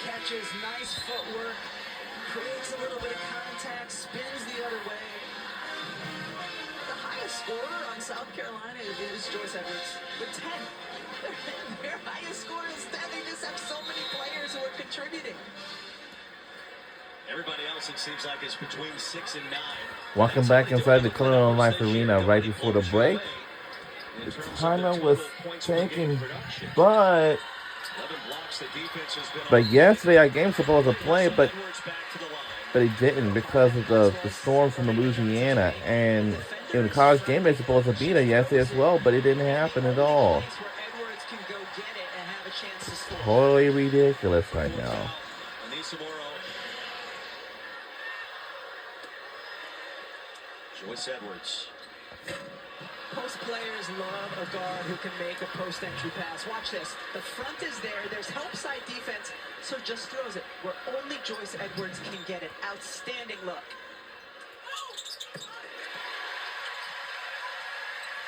catches, nice footwork, creates a little bit of contact, spins the other way. The highest scorer on South Carolina is Joyce Edwards with 10. Their highest scorer is 10. They just have so many players who are contributing. Everybody else, it seems like, is between 6 and 9. Walking back inside the Colonial Life Arena right before the break. The timeout was taken, but yesterday our game was supposed to play, but he didn't because of the storm from Louisiana. And in the college game, they're supposed to be there yesterday as well, but it didn't happen at all. Totally ridiculous right now. Joyce Edwards. Post players love a guard who can make a post entry pass. Watch this. The front is there. There's help side defense, so just throws it where only Joyce Edwards can get it. Outstanding look.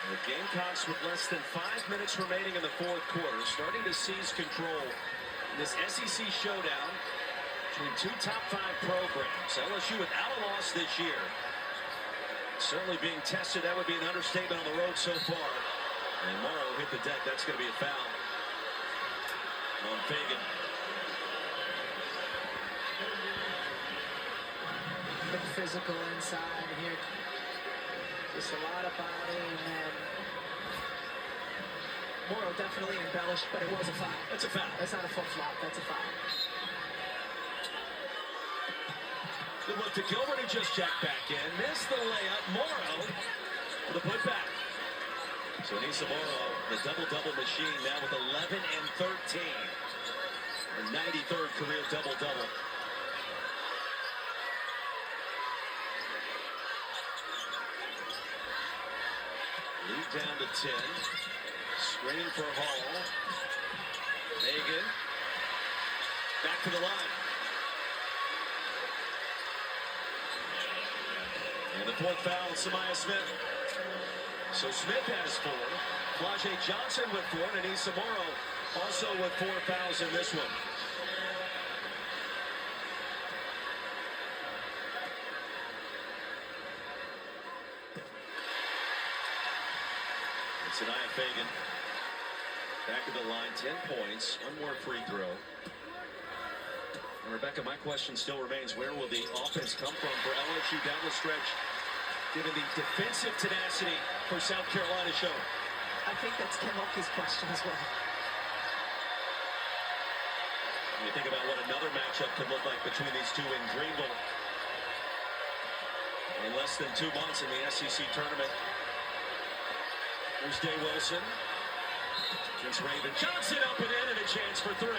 The Gamecocks with less than 5 minutes remaining in the fourth quarter, starting to seize control in this SEC showdown between two top 5 programs. LSU without a loss this year. Certainly being tested, that would be an understatement on the road so far. And Morrow hit the deck. That's going to be a foul on Fagan. Big physical inside here. Just a lot of body, and then Morrow definitely embellished, but it was a foul. That's a foul. That's not a flip flop. That's a foul. Good look to Gilbert, who just checked back in. Missed the layup. Morrow for the putback. So Anissa Morrow, the double-double machine, now with 11 and 13. Her 93rd career double-double. Lead down to 10. Screen for Hall. Hagan. Back to the line. And the fourth foul, Samaya Smith. So Smith has 4. Flau'jae Johnson with 4. And Anissa Morrow also with 4 fouls in this one. It's Anaya Fagan. Back to the line, 10 points. One more free throw. And Rebecca, my question still remains, where will the offense come from for LSU down the stretch, given the defensive tenacity for South Carolina show? I think that's Kim Mulkey's question as well. When you think about what another matchup could look like between these two in Greenville in less than 2 months in the SEC tournament. Here's Day Wilson. Against Raven Johnson, up and in, and a chance for 3.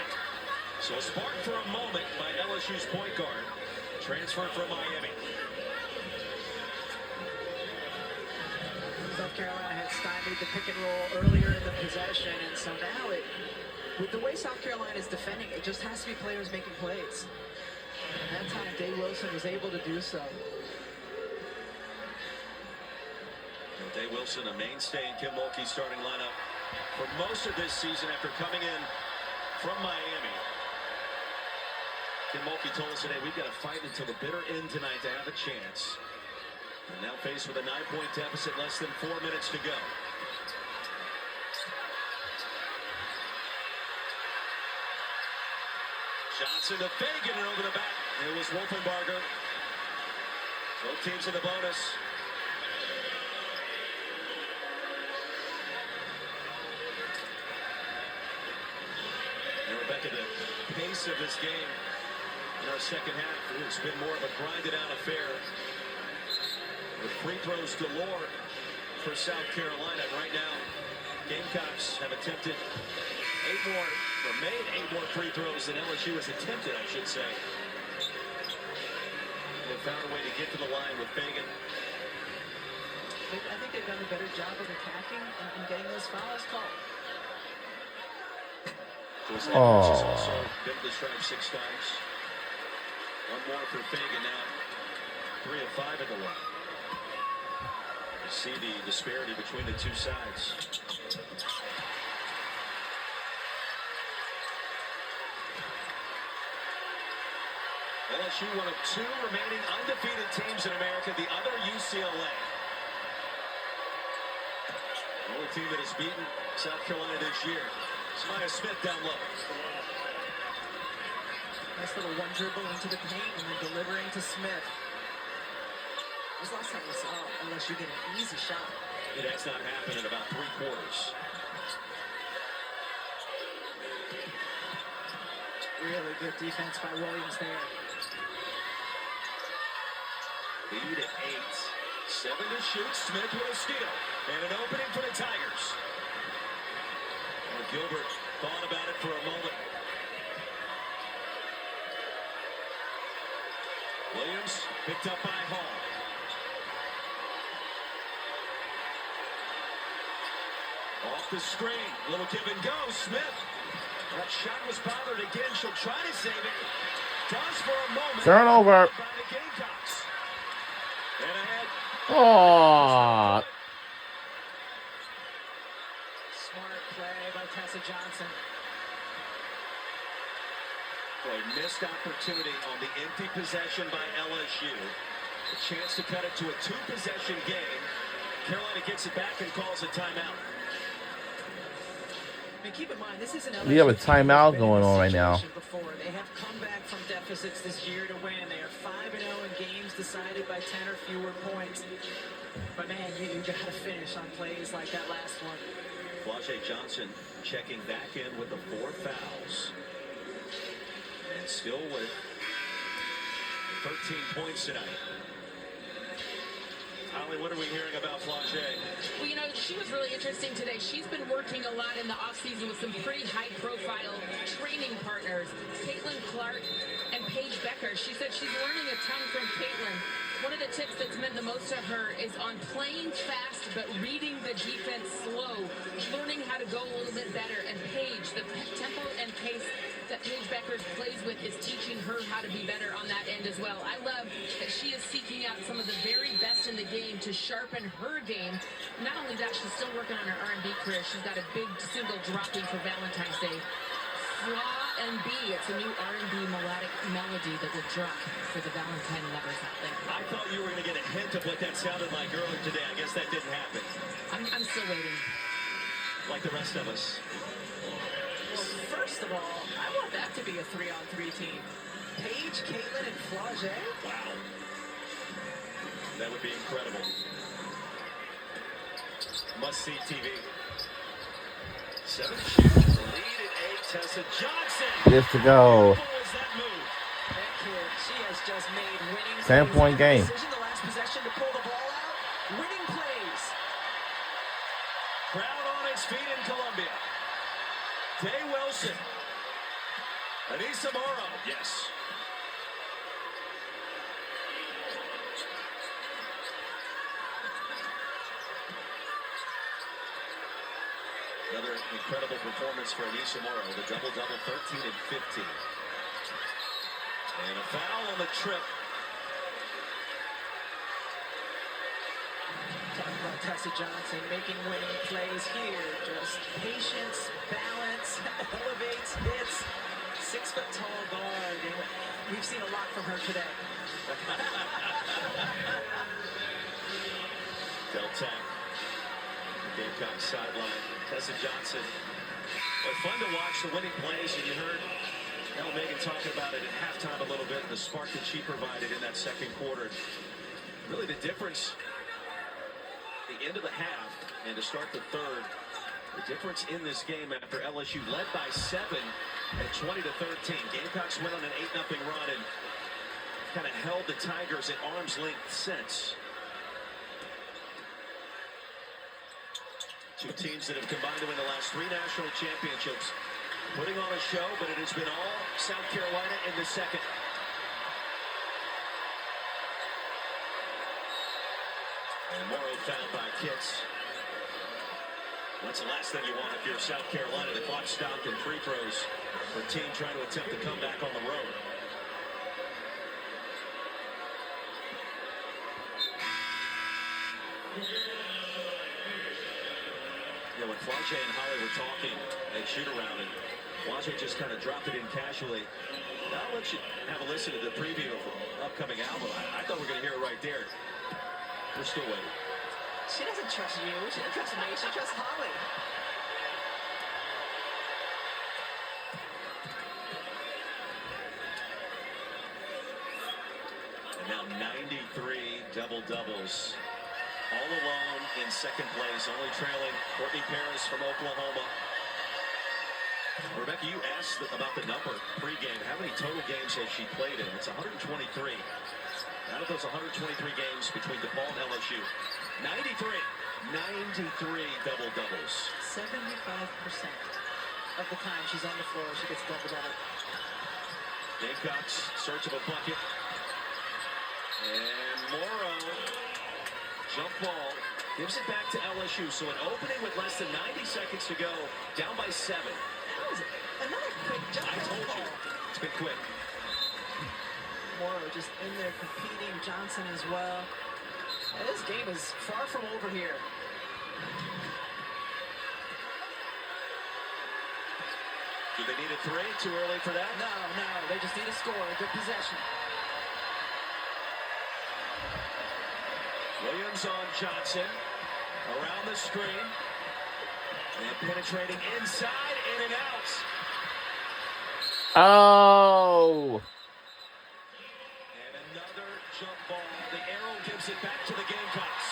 So a spark for a moment by LSU's point guard, transferred from Miami. South Carolina had stymied the pick and roll earlier in the possession, and so now with the way South Carolina is defending, it just has to be players making plays. And that time, Day Wilson was able to do so. Day Wilson, a mainstay in Kim Mulkey's starting lineup for most of this season after coming in from Miami. Kim Mulkey told us today, we've got to fight until the bitter end tonight to have a chance. And now faced with a 9-point deficit, less than 4 minutes to go. Johnson to Fagan and over the back. It was Wolfenbarger. Both teams in the bonus. And Rebecca, the pace of this game in our second half, it's been more of a grinded-out affair with free throws galore for South Carolina. Right now, Gamecocks have attempted 8 more, or made 8 more free throws than LSU has attempted, I should say. They found a way to get to the line with Fagan. I think they've done a better job of attacking and getting those fouls called. Joyce Edwards has also been to the stripe 6 times. 1 more for Fagan now. 3 of 5 in the line. You see the disparity between the two sides. LSU, one of two remaining undefeated teams in America, the other UCLA. The only team that has beaten South Carolina this year. Smythe Smith down low. Nice little one dribble into the paint and then delivering to Smith. This last time we saw LSU get an easy shot. It has not happened in about 3 quarters. Really good defense by Williams there. Lead at 8. 7 to shoot. Smith with a steal. And an opening for the Tigers. Well, Gilbert thought about it for a moment. Williams picked up by Hall. Off the screen. Little give and go. Smith. That shot was bothered again. She'll try to save it. Does for a moment. Turnover. By the Gamecocks. And ahead. Oh. Smart play by Tessa Johnson. Boy, missed opportunity on the empty possession by LSU. A chance to cut it to a 2-possession game. Carolina gets it back and calls a timeout. I mean, keep in mind, this isn't We have a timeout going on right now. Before. They have come back from deficits this year to win. They are 5-0 in games decided by 10 or fewer points. But man, you got to finish on plays like that last one. Flau'jae Johnson checking back in with the 4 fouls. And still with 13 points tonight. Holly, what are we hearing about Flau'jae? Well, you know, she was really interesting today. She's been working a lot in the offseason with some pretty high-profile training partners, Caitlin Clark and Paige Becker. She said she's learning a ton from Caitlin. One of the tips that's meant the most to her is on playing fast but reading the defense slow, learning how to go a little bit better. And Paige, the tempo and pace that Paige Becker plays with is teaching her how to be better on that end as well. I love that she is seeking out some of the very best in the game to sharpen her game. Not only that, she's still working on her R&B career. She's got a big single dropping for Valentine's Day. Flaw and B, it's a new R&B melodic melody that will drop for the Valentine lovers out there. I thought you were going to get a hint of what that sounded like earlier today. I guess that didn't happen. I'm still waiting. Like the rest of us. Well, first of all, I want that to be a 3-on-3 team. Paige, Caitlin, and Flau'jae. Wow. That would be incredible. Must-see TV. 7 to shoot. Lead at 8. Tessa Johnson. Gets to go. That kid, she has just made winning 10-point game. decision the last possession to pull the ball out. Winning plays. Crowd on its feet in Columbia. Day Wilson. Anissa Morrow. Yes. Another incredible performance for Anissa Morrow. The double-double, 13 and 15. And a foul on the trip. Talking about Tessa Johnson making winning plays here. Just patience, balance, elevates, hits. 6-foot-tall guard. And we've seen a lot from her today. Del Tech. Gamecock sideline. Tessa Johnson. Well, fun to watch the winning plays, and you heard El Megan talking about it at halftime a little bit, the spark that she provided in that second quarter. Really the difference, the end of the half, and to start the third, the difference in this game after LSU led by 7 at 20-13. Gamecocks went on an 8-0 run and kind of held the Tigers at arm's length since. Two teams that have combined to win the last 3 national championships. Putting on a show, but it has been all South Carolina in the second. And Morrow fouled by Kitts. That's the last thing you want if you're South Carolina. The clock stopped in free throws for a team trying to attempt to come back on the road. Yeah, when Flau'jae and Holly were talking at shoot-around, and Flau'jae just kind of dropped it in casually. I'll let you have a listen to the preview of the upcoming album. I thought we were going to hear it right there. We're still waiting. She doesn't trust you. She doesn't trust me. She trusts Holly. And now 93 double-doubles. All alone in second place, only trailing Courtney Paris from Oklahoma. Rebecca, you asked about the number pregame. How many total games has she played in? It's 123. Out of those 123 games between DePaul and LSU, 93 double-doubles. 75% of the time she's on the floor, she gets double-double. Gamecocks, search of a bucket. And Morrow, jump ball, gives it back to LSU. So an opening with less than 90 seconds to go, down by 7. That was another quick jump I told you, it's been quick. Morrow just in there competing, Johnson as well. And this game is far from over here. Do they need a 3? Too early for that? No, they just need a score, a good possession. Williams on Johnson, around the screen, and penetrating inside, in and out. Oh! And another jump ball. The arrow gives it back to the Gamecocks.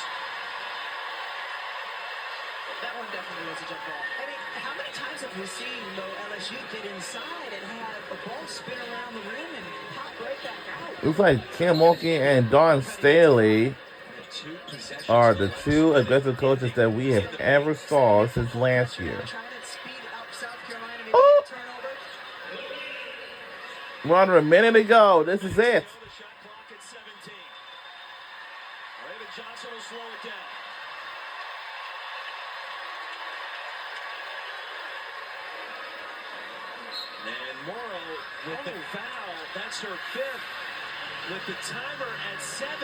That one definitely was a jump ball. I mean, how many times have we seen, though, LSU get inside and have a ball spin around the rim and pop right back out? Looks like Kim Mulkey and Dawn Staley are the two aggressive coaches that we have ever saw since last year. Oh! We're under a minute to go. This is it. Johnson will slow it down. And Morrow with the foul. That's her 5th. With the timer at 7.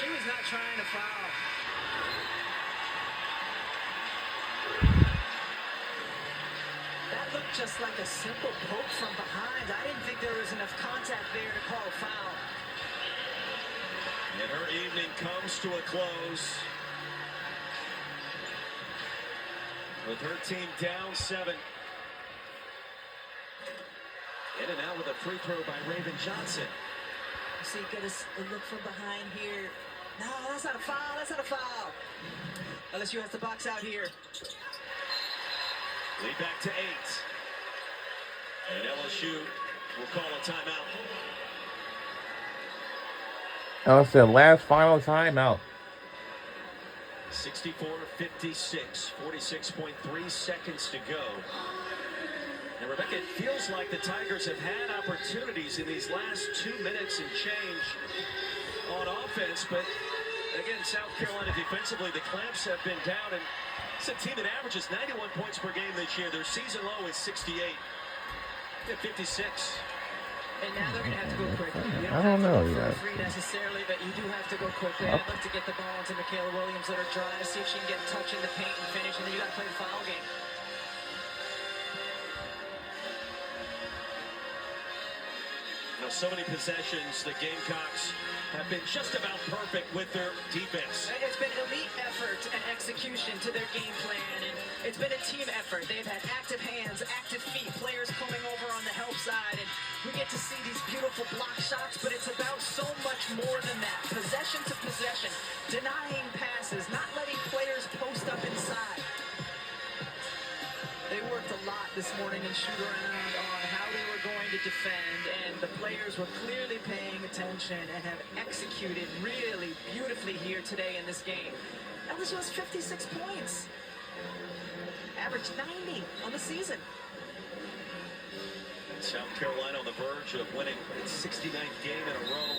She was not trying to foul. That looked just like a simple poke from behind. I didn't think there was enough contact there to call a foul. And her evening comes to a close. With her team down 7. In and out with a free throw by Raven Johnson. See, get a look from behind here. No, that's not a foul. That's not a foul. LSU has to box out here. Lead back to 8. And LSU will call a timeout. LSU last final timeout. 64-56, 46.3 seconds to go. And Rebecca, it feels like the Tigers have had opportunities in these last 2 minutes and change on offense, but again, South Carolina defensively, the clamps have been down, and it's a team that averages 91 points per game this year. Their season low is 68. At 56. And now they're going to have to go quickly. I don't know yet. Free necessarily, but you do have to go quickly. I'd like to get the ball into Michaela Williams, let her drive, see if she can get a touch in the paint and finish, and then you got to play the foul game. Now, so many possessions, the Gamecocks have been just about perfect with their defense. It's been elite effort and execution to their game plan, and it's been a team effort. They've had active hands, active feet, players coming over on the help side, and we get to see these beautiful block shots, but it's about so much more than that. Possession to possession, denying passes, not letting players post up inside. They worked a lot this morning in shoot around on how they were going to defend, and the players were clearly paying attention and have executed really beautifully here today in this game. LSU has 56 points. Average 90 on the season. South Carolina on the verge of winning its 69th game in a row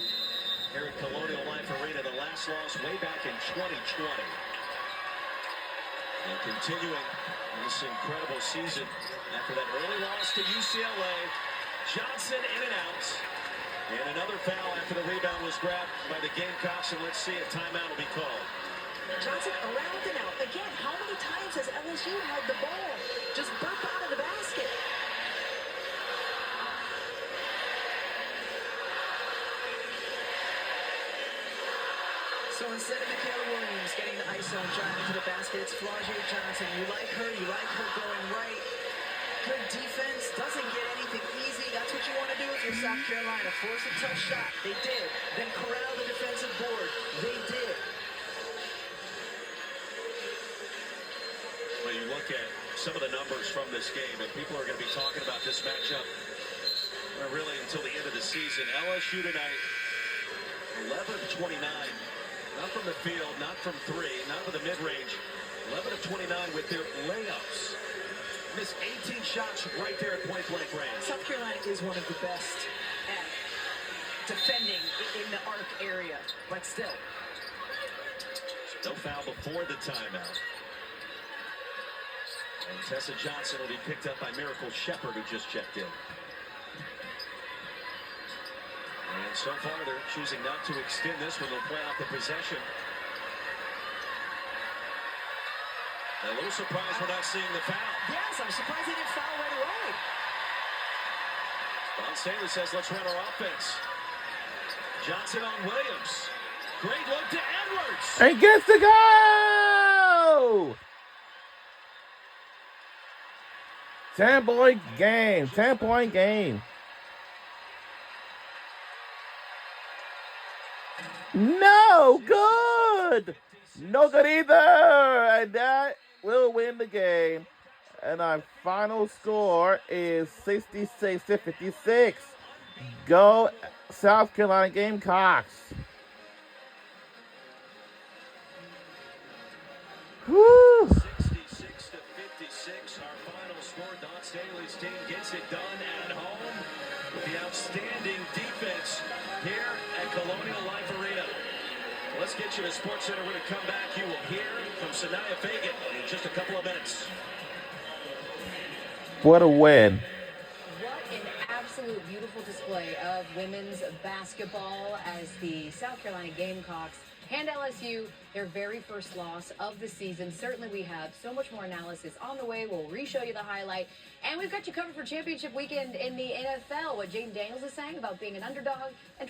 here at Colonial Life Arena. The last loss way back in 2020. And continuing this incredible season after that early loss to UCLA. Johnson in and out. And another foul after the rebound was grabbed by the Gamecocks. And let's see if timeout will be called. Johnson around and out. Again, how many times has LSU had the ball just burp out of the basket? So instead of Michaela Williams getting the ISO and driving to the basket, it's Flau'jae Johnson. You like her going right. Good defense, doesn't get anything easy. That's what you want to do if you're South Carolina. Force a tough shot. They did. Then corral the defensive board. They did. When you look at some of the numbers from this game, and people are going to be talking about this matchup really until the end of the season. LSU tonight, 11 of 29. Not from the field, not from three, not with the mid-range. 11 of 29 with their layups. Missed 18 shots right there at point-blank range. South Carolina is one of the best at defending in the arc area, but still. No foul before the timeout. And Tessa Johnson will be picked up by Miracle Shepherd, who just checked in. And so far, they're choosing not to extend this when they'll play out the possession. A little surprised we're not seeing the foul. Yes, I'm surprised they didn't foul right away. Don Staley says, let's run our offense. Johnson on Williams. Great look to Edwards. And gets to go! 10-point game. 10-point game. No good. No good either. And that will win the game. And our final score is 66-56. Go South Carolina Gamecocks. Woo. 66-56, our final score. Don Staley's team gets it done at home with the outstanding defense here at Colonial Life Arena. Let's get you to Sports Center. When we come back, you will hear from Sanaya Fagan in just a couple of minutes. What a win. What an absolute beautiful display of women's basketball as the South Carolina Gamecocks hand LSU their very first loss of the season. Certainly we have so much more analysis on the way. We'll re-show you the highlight. And we've got you covered for championship weekend in the NFL. What Jaden Daniels is saying about being an underdog and